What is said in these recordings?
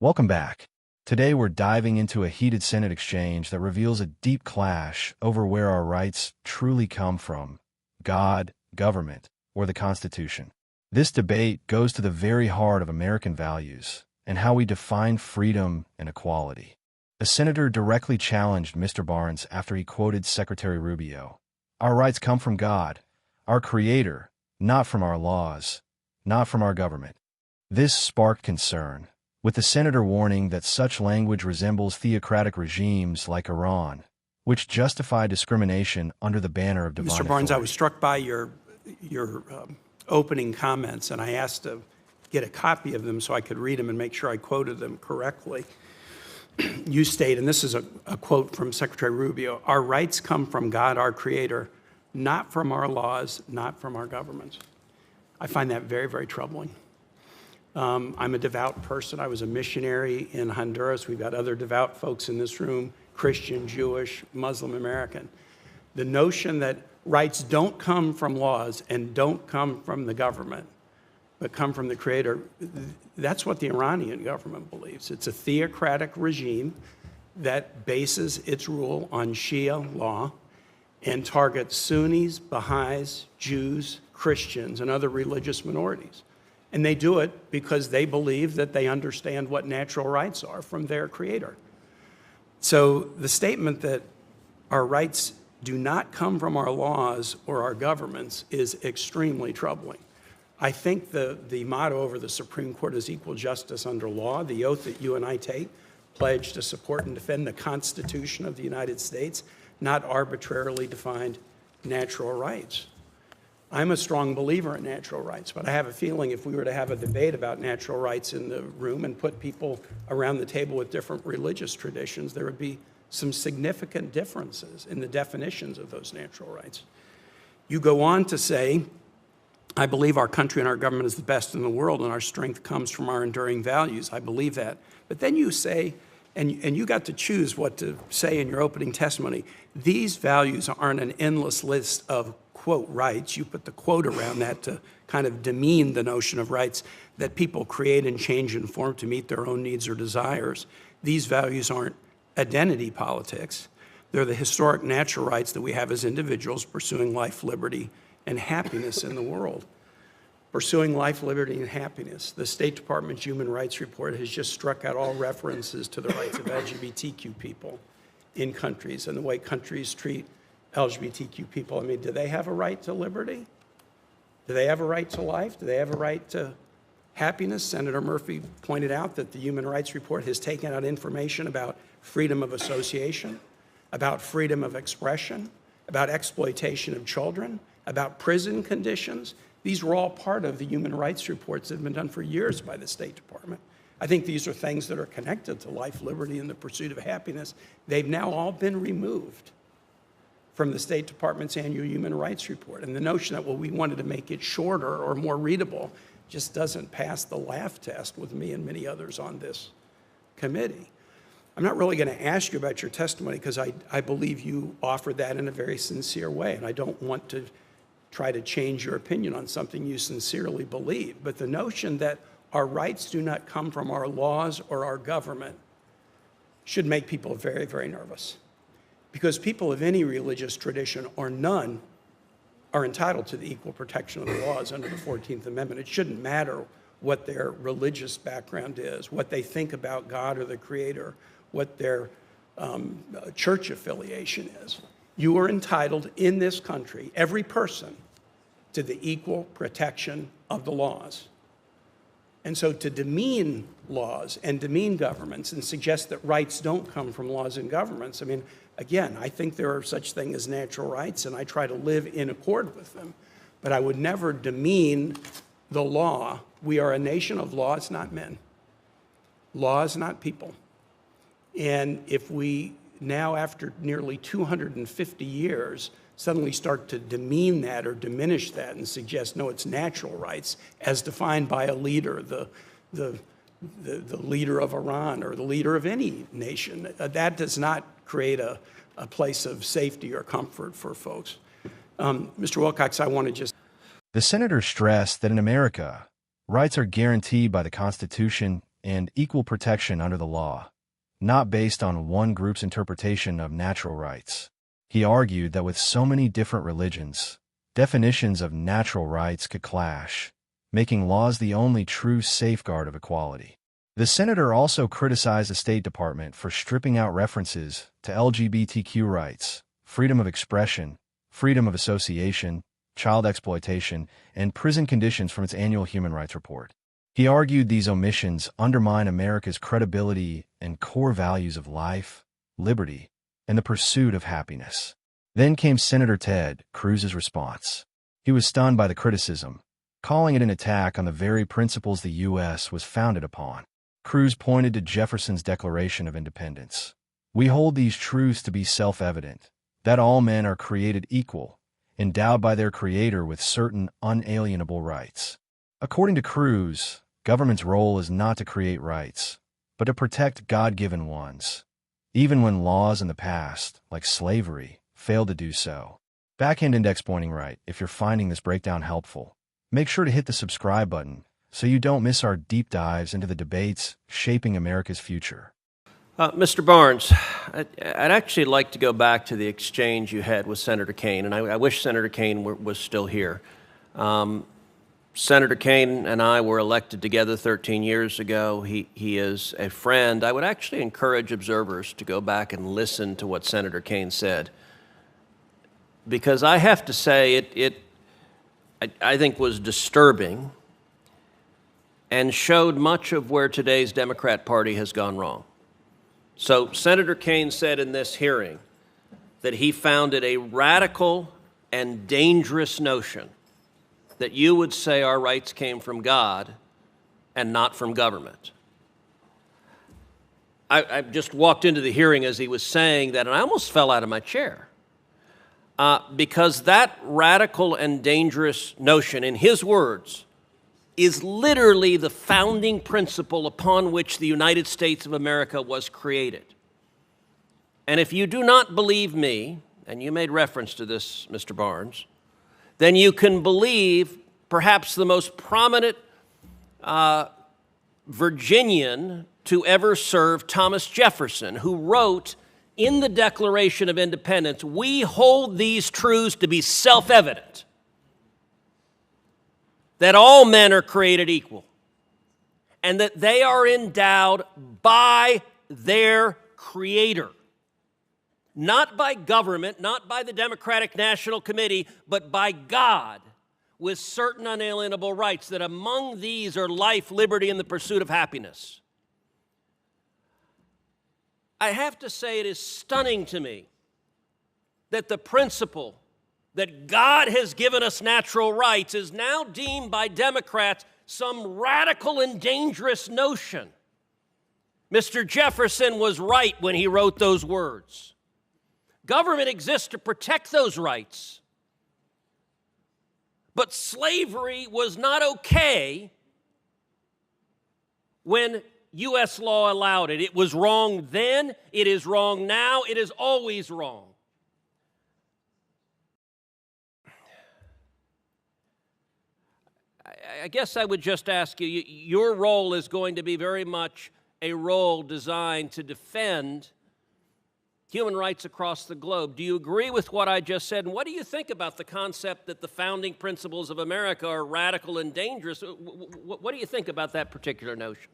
Welcome back. Today we're diving into a heated Senate exchange that reveals a deep clash over where our rights truly come from: God, government, or the Constitution. This debate goes to the very heart of American values and how we define freedom and equality. A senator directly challenged Mr. Barnes after he quoted Secretary Rubio. "Our rights come from God, our Creator, not from our laws, not from our government." This sparked concern, with the senator warning that such language resembles theocratic regimes like Iran, which justify discrimination under the banner of divine Mr. Barnes, I authority. was struck by your opening comments, and I asked to get a copy of them so I could read them and make sure I quoted them correctly. You state, and this is a quote from Secretary Rubio, "Our rights come from God, our Creator, not from our laws, not from our governments." I find that very, very troubling. I'm a devout person. I was a missionary in Honduras. We've got other devout folks in this room, Christian, Jewish, Muslim American. The notion that rights don't come from laws and don't come from the government, but come from the Creator, that's what the Iranian government believes. It's a theocratic regime that bases its rule on Shia law and targets Sunnis, Baha'is, Jews, Christians, and other religious minorities. And they do it because they believe that they understand what natural rights are from their Creator. So the statement that our rights do not come from our laws or our governments is extremely troubling. I think the motto over the Supreme Court is equal justice under law. The oath that you and I take, pledge to support and defend the Constitution of the United States, not arbitrarily defined natural rights. I'm a strong believer in natural rights, but I have a feeling if we were to have a debate about natural rights in the room and put people around the table with different religious traditions, there would be some significant differences in the definitions of those natural rights. You go on to say, "I believe our country and our government is the best in the world, and our strength comes from our enduring values." I believe that. But then you say, and you got to choose what to say in your opening testimony, "These values aren't an endless list of, quote, rights." You put the quote around that to kind of demean the notion of rights that people create and change and form to meet their own needs or desires. "These values aren't identity politics. They're the historic natural rights that we have as individuals pursuing life, liberty, and happiness in the world." Pursuing life, liberty, and happiness. The State Department's Human Rights Report has just struck out all references to the rights of LGBTQ people in countries and the way countries treat LGBTQ people. I mean, do they have a right to liberty? Do they have a right to life? Do they have a right to happiness? Senator Murphy pointed out that the Human Rights Report has taken out information about freedom of association, about freedom of expression, about exploitation of children, about prison conditions. These were all part of the human rights reports that have been done for years by the State Department. I think these are things that are connected to life, liberty, and the pursuit of happiness. They've now all been removed from the State Department's annual human rights report. And the notion that, well, we wanted to make it shorter or more readable just doesn't pass the laugh test with me and many others on this committee. I'm not really going to ask you about your testimony because I believe you offered that in a very sincere way, and I don't want to try to change your opinion on something you sincerely believe. But the notion that our rights do not come from our laws or our government should make people very, very nervous. Because people of any religious tradition or none are entitled to the equal protection of the laws under the 14th Amendment. It shouldn't matter what their religious background is, what they think about God or the Creator, what their church affiliation is. You are entitled in this country, every person, to the equal protection of the laws. And so to demean laws and demean governments and suggest that rights don't come from laws and governments, I mean, again, I think there are such things as natural rights, and I try to live in accord with them. But I would never demean the law. We are a nation of laws, not men. Laws, not people. And if we now, after nearly 250 years, suddenly start to demean that or diminish that and suggest, no, it's natural rights as defined by a leader, the leader of Iran or the leader of any nation, that does not create a place of safety or comfort for folks. Mr. Wilcox, I want to just... The senator stressed that in America, rights are guaranteed by the Constitution and equal protection under the law, not based on one group's interpretation of natural rights. He argued that with so many different religions, definitions of natural rights could clash, making laws the only true safeguard of equality. The senator also criticized the State Department for stripping out references to LGBTQ rights, freedom of expression, freedom of association, child exploitation, and prison conditions from its annual human rights report. He argued these omissions undermine America's credibility and core values of life, liberty, and the pursuit of happiness. Then came Senator Ted Cruz's response. He was stunned by the criticism, calling it an attack on the very principles the U.S. was founded upon. Cruz pointed to Jefferson's Declaration of Independence. "We hold these truths to be self-evident, that all men are created equal, endowed by their Creator with certain unalienable rights." According to Cruz, government's role is not to create rights, but to protect God-given ones, even when laws in the past, like slavery, failed to do so. Backhand index pointing right. If you're finding this breakdown helpful, make sure to hit the subscribe button so you don't miss our deep dives into the debates shaping America's future. Mr. Barnes, I'd actually like to go back to the exchange you had with Senator Kaine, and I wish Senator Kaine was still here. Senator Kaine and I were elected together 13 years ago. He is a friend. I would actually encourage observers to go back and listen to what Senator Kaine said, because I have to say I think was disturbing and showed much of where today's Democrat Party has gone wrong. So Senator Kaine said in this hearing that he found it a radical and dangerous notion that you would say our rights came from God and not from government. I just walked into the hearing as he was saying that, and I almost fell out of my chair. Because that radical and dangerous notion, in his words, is literally the founding principle upon which the United States of America was created. And if you do not believe me, and you made reference to this, Mr. Barnes, then you can believe perhaps the most prominent Virginian to ever serve, Thomas Jefferson, who wrote in the Declaration of Independence, "We hold these truths to be self-evident, that all men are created equal, and that they are endowed by their Creator, not by government, not by the Democratic National Committee, but by God, with certain unalienable rights, that among these are life, liberty, and the pursuit of happiness." I have to say it is stunning to me that the principle that God has given us natural rights is now deemed by Democrats some radical and dangerous notion. Mr. Jefferson was right when he wrote those words. Government exists to protect those rights. But slavery was not okay when U.S. law allowed it. It was wrong then, it is wrong now, it is always wrong. I guess I would just ask you, your role is going to be very much a role designed to defend human rights across the globe. Do you agree with what I just said? And what do you think about the concept that the founding principles of America are radical and dangerous? What do you think about that particular notion?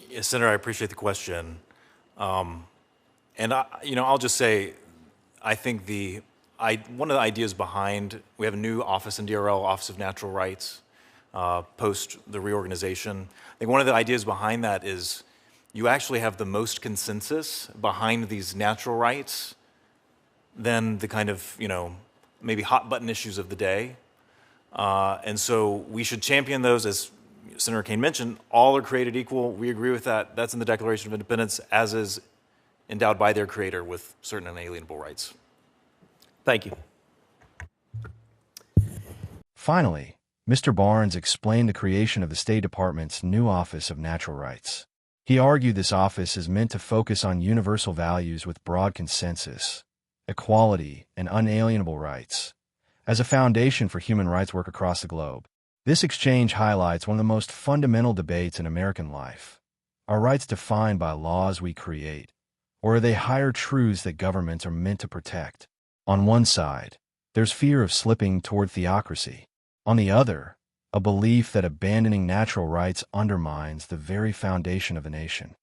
Yes, Senator, I appreciate the question. And I'll just say, I think one of the ideas behind, we have a new office in DRL, Office of Natural Rights, post the reorganization. I think one of the ideas behind that is you actually have the most consensus behind these natural rights than the kind of, maybe hot button issues of the day. And so we should champion those. As Senator Kaine mentioned, all are created equal. We agree with that. That's in the Declaration of Independence, as is endowed by their Creator with certain unalienable rights. Thank you. Finally, Mr. Barnes explained the creation of the State Department's new Office of Natural Rights. He argued this office is meant to focus on universal values with broad consensus, equality, and unalienable rights, as a foundation for human rights work across the globe. This exchange highlights one of the most fundamental debates in American life. Are rights defined by laws we create, or are they higher truths that governments are meant to protect? On one side, there's fear of slipping toward theocracy. On the other, a belief that abandoning natural rights undermines the very foundation of a nation.